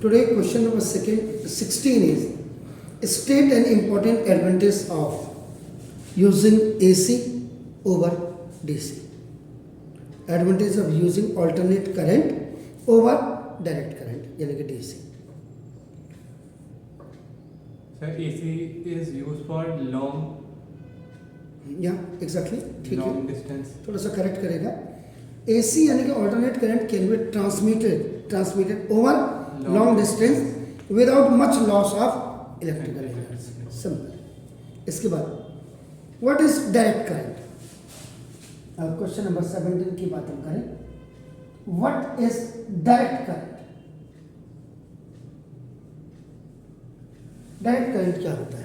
Today question number 16 is state an important advantage of using AC over DC. Advantage of using alternate current over direct current यानी कि DC. Sir, AC is used for long exactly ठीक है, distance. थोड़ा सा correct करेगा. AC यानी कि alternate current can be transmitted over long distance without much loss of electrical energy. Simple. इसके बाद व्हाट इज डायरेक्ट करंट. अब क्वेश्चन नंबर 17 की बात हम करें. What is direct current. Direct current क्या होता है.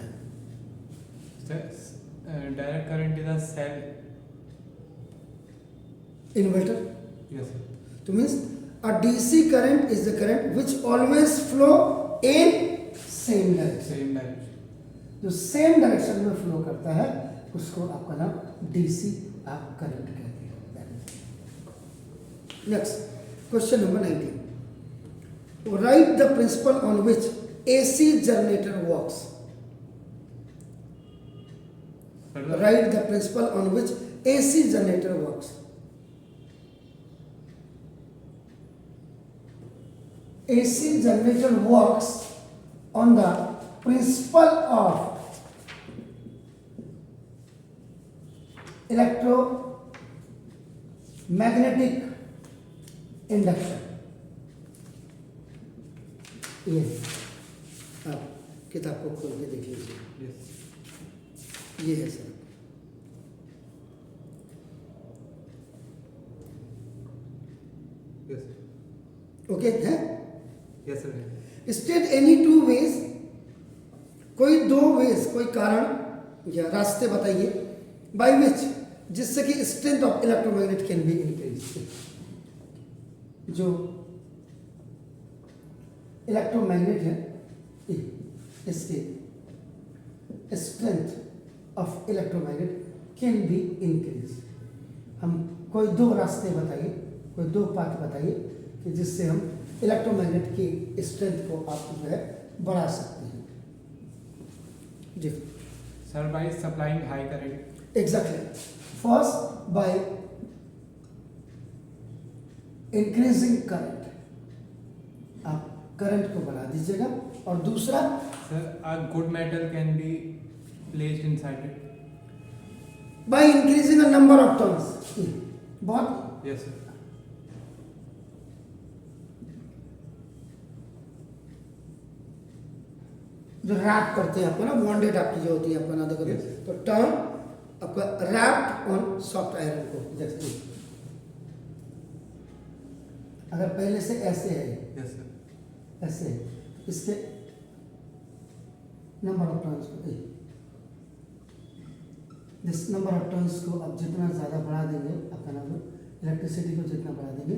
Direct current is a cell. Inverter. Yes, sir. तो means a DC current is the current which always flow in same direction. Same direction. जो same direction में flow करता है उसको आपका नाम DC आप करंट कहते हैं. Next question number 19. Right the principal on which AC generator works. Write the principle on which AC generator works. AC generator works on the principle of electromagnetic induction. ये आप किताब को खोल के देख लीजिए. Yes. ये है सर. Yes, sir. ओके है. Yes, sir. State any two ways. कोई दो वेज, कोई कारण या रास्ते बताइए बाय विच जिससे कि strength of electromagnet can be increase. जो इलेक्ट्रोमैग्नेट है इसके strength of electromagnet can be increase. हम कोई दो रास्ते बताइए, कोई दो पाथ बताइए कि जिससे हम इलेक्ट्रोमैग्नेट की स्ट्रेंथ को आप जो है बढ़ा सकते हैं. जी Sir, by supplying high current. Exactly. First by increasing current, आप करंट को बढ़ा दीजिएगा. और दूसरा Sir, a good metal can be placed inside it. By increasing the number of turns. बहुत Yes, sir. जो रैप करते हैं आपको ना, बॉन्डेड आपकी जो होती है आपका ना, देखो Yes. तो टर्न आपका रैप्ड ऑन सॉफ्ट आयरन को. जैसे अगर पहले से ऐसे है, Yes, sir. ऐसे है, इसके नंबर ऑफ टर्न्स को, जिस नंबर ऑफ टर्न्स को आप जितना ज़्यादा बढ़ा देंगे, आपका नाम इलेक्ट्रिसिटी को जितना बढ़ा देंगे,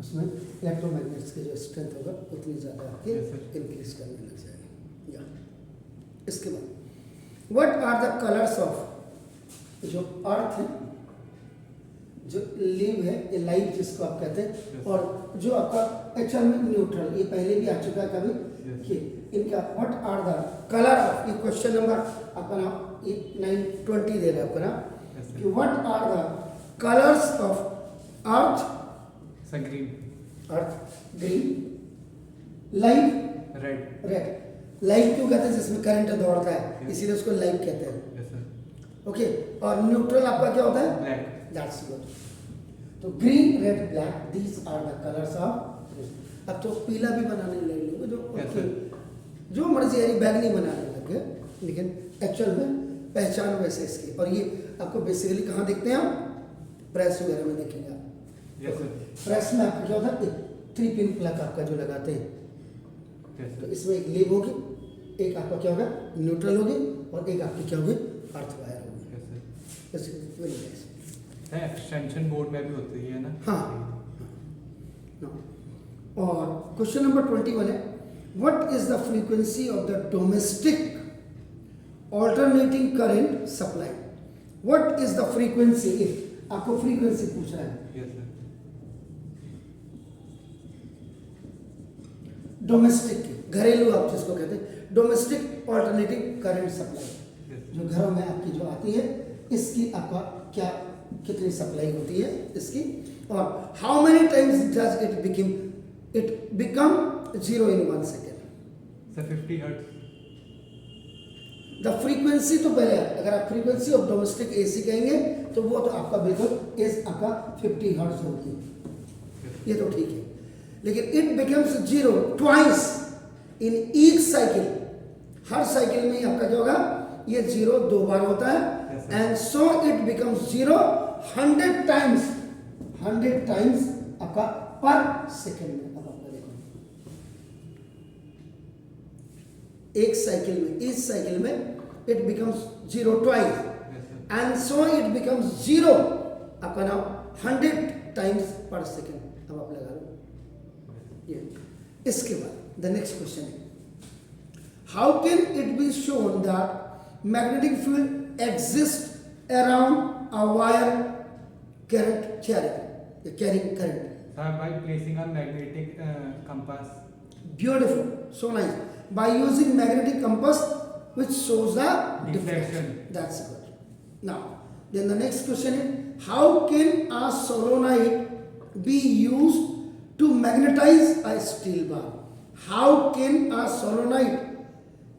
उसमें इलेक्ट्रोमैग्नेट्स की जो स्ट्रेंथ होगा उतनी ज़्यादा आपके Yes, sir. इंक्रीज करने लग जाएगा. या इसके बाद what are the colours of जो अर्थ है, जो लीव है, ये लाइट जिसको आप कहते हैं, Yes. और जो आपका एक्चुअल में न्यूट्रल, ये पहले भी आ चुका है कभी Yes. कि इनका what are the colour of. ये क्वेश्चन नंबर आपका नाम 920 दे रहे हैं आपका नाम. Yes, sir. कि what are the colours of earth. Sir, green. Earth green, light Red. Red. Light क्यों कहते हैं, जिसमें करंट दौड़ता है, Yes. इसीलिए उसको लाइट कहते हैं. Yes, sir. ओके. और न्यूट्रल आपका क्या होता है. Black. That's good. तो green, red, black, these are the colours of. अब तो पीला भी बनाने लगे लोग, जो Yes, sir. जो मर्जी यानी बैगनी बनाने लगे, लेकिन एक्चुअल में पहचान वैसे इसकी. और ये आपको बेसिकली कहाँ देखते हैं आप, प्रेस वगैरह में देखेंगे आप. Yes, sir. प्रेस में आपका क्या होता है, 3 पिन प्लग आपका जो लगाते हैं, Yes, तो sir. इसमें एक लीव होगी, एक आपका क्या होगा न्यूट्रल होगी, और एक आपकी क्या होगी अर्थ वायर होगी. Yes, sir. Very nice. है एक्सटेंशन बोर्ड में भी होती है ना. हाँ. और क्वेश्चन नंबर 21 है what is the frequency of the domestic alternating current supply. What is the frequency. आपको फ्रीक्वेंसी पूछ रहा है. Yes, sir. डोमेस्टिक घरेलू आप जिसको कहते हैं डोमेस्टिक ऑल्टरनेटिव करंट सप्लाई, जो घरों में आपकी जो आती है इसकी आपका क्या कितनी सप्लाई होती है इसकी, और how many times does it become 0 in 1 second. So 50 hertz. The frequency तो पहले अगर आप फ्रीक्वेंसी ऑफ डोमेस्टिक एसी कहेंगे तो वो तो आपका बिल्कुल इस आपका 50 हर्ट्ज होती है, ये तो ठीक है, लेकिन it becomes 0 twice in each cycle, her cycle में आपका जो होगा ये 0 2 बार होता है, and so it becomes 0 100 times आपका पर सेकेंड में। अब आपका देखो एक साइकिल में, इस साइकिल में it becomes 0 twice and so it becomes 0 आपका नाउ 100 टाइम्स पर सेकेंड। अब आप लगा लो ये। इसके बाद द नेक्स्ट क्वेश्चन है, how can it be shown that magnetic field exist around a wire current carrying current? By placing a magnetic compass. Beautiful, so nice. By using magnetic compass which shows the diffraction. That's good. Now, then the next question is, how can a solenoid be used to magnetize a steel bar? How can a solenoid,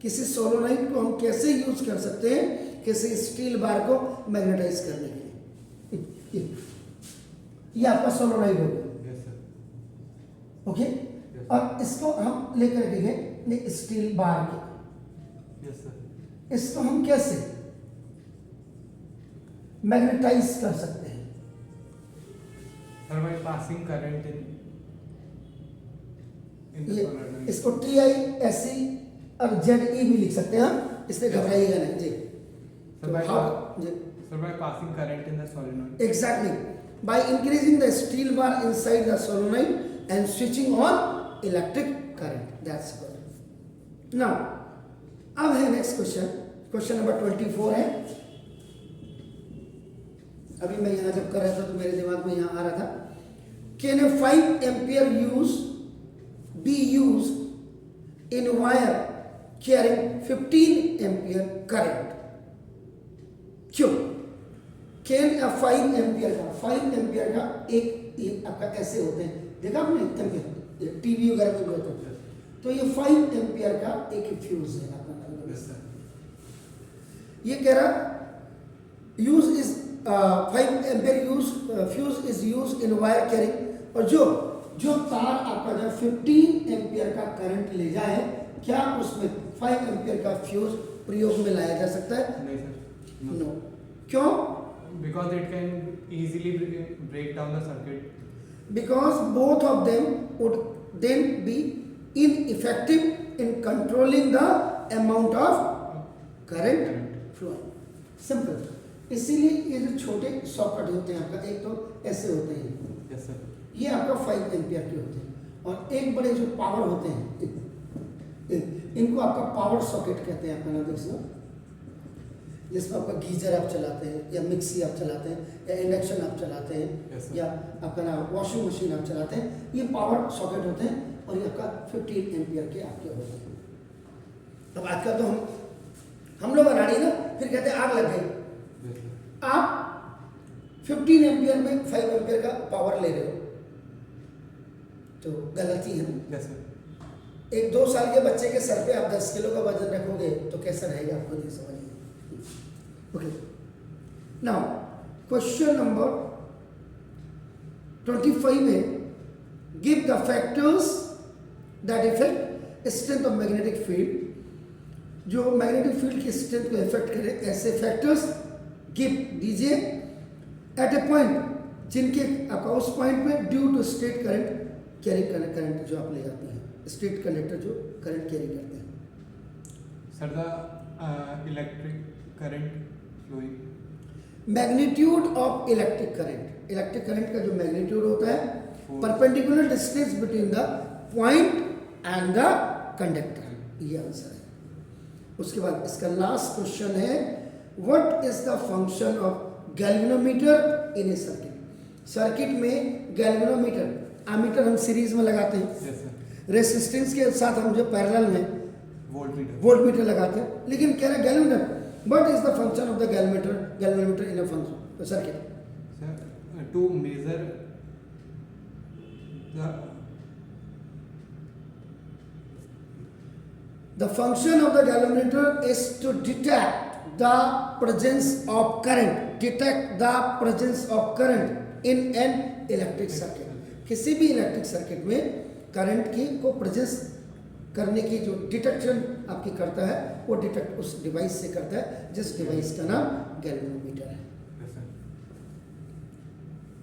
किसी solenoid को हम कैसे use कर सकते हैं किसी steel bar को magnetise करने के लिए? ये आपका सोलोनाइड होगा, ओके और इसको हम लेकर गए स्टील बार के, इसको हम कैसे मैग्नेटाइज कर सकते हैं? Or by passing current in the solenoid. इसको TISE और ZE भी लिख सकते हैं हम, इससे घबराइएगा नहीं जी। So by passing current in the solenoid. Exactly, by increasing the steel bar inside the solenoid and switching on electric current. That's good. Now, अब है next question. Question number 24 है। अभी मैं यहाँ जब कर रहा था तो मेरे दिमाग में यहाँ आ रहा था, Can a 5 ampere be used in wire carrying 15 ampere current? क्यों? Can a 5 ampere का एक आपका ऐसे होते हैं, देखा आपने एम्पियर टीवी वगैरह में भी होता है, तो ये 5 एम्पियर का एक फ्यूज है आपका। ये कह रहा use is 5 ampere fuse is use in wire carrying, और जो तार आपका जो 15 एम्पियर का करंट ले जाए, क्या उसमें 5 एम्पियर का फ्यूज प्रयोग में लाया जा सकता है? नहीं सर, नो। क्यों? Because it can easily break down the circuit. Because both of them would then be ineffective in controlling the amount of current flowing. Simple. इसीलिए ये जो छोटे सॉकेट होते हैं आपका, एक तो ऐसे होते हैं, Yes sir. ये आपका 5 एम्पियर के होते हैं, और एक बड़े जो पावर होते हैं इनको आपका पावर सॉकेट कहते हैं। आपका नाम देख सकते, जिसमें आपका गीजर आप चलाते हैं या मिक्सी आप चलाते हैं या इंडक्शन आप चलाते हैं, yes, या आपका नाम वॉशिंग मशीन आप चलाते हैं, ये पावर सॉकेट होते हैं और ये आपका 15 एम्पियर के आपके होते हैं। अब आजकल तो हम लोग बना रही ना, फिर कहते हैं आग लग गई। Yes sir. आप 15 एम्पियर में 5 एम्पियर का पावर ले रहे हो तो गलती है ना। Yes sir. एक 2 साल के बच्चे के सर पे आप 10 किलो का वजन रखोगे तो कैसा रहेगा आपको नहीं समझिए। Okay. Now, question number 25 है, give the factors that affect strength of magnetic field. जो मैग्नेटिक फील्ड की स्ट्रेंथ को इफेक्ट करे ऐसे फैक्टर्स गिव दीजिए एट ए पॉइंट जिनके आपका उस पॉइंट पे due to state current carry current जो आप ले जाते हैं, स्टेट कंडक्टर जो करंट कैरी करते हैं। Sir, the electric current flowing. Magnitude of electric current का जो मैग्नीट्यूड होता है perpendicular distance between the point and the conductor, ये आंसर है। उसके बाद इसका लास्ट क्वेश्चन है, what is the function of galvanometer in A circuit? Circuit में गैल्वेनोमीटर, एमीटर हम सीरीज में लगाते हैं, Yes sir. रेसिस्टेंस के साथ हम जो पैरेलल में Voltmeter. वोल्ट मीटर लगाते हैं, लेकिन कह रहे galvanometer, what is the function of the galvanometer in a function circuit? Sir, to measure The function of the galvanometer is to detect the presence of current, in an electric circuit. किसी भी electric circuit में current की को presence करने की जो detection आपकी करता है, वो डिटेक्ट उस डिवाइस से करता है जिस डिवाइस का नाम गैल्वेनोमीटर है।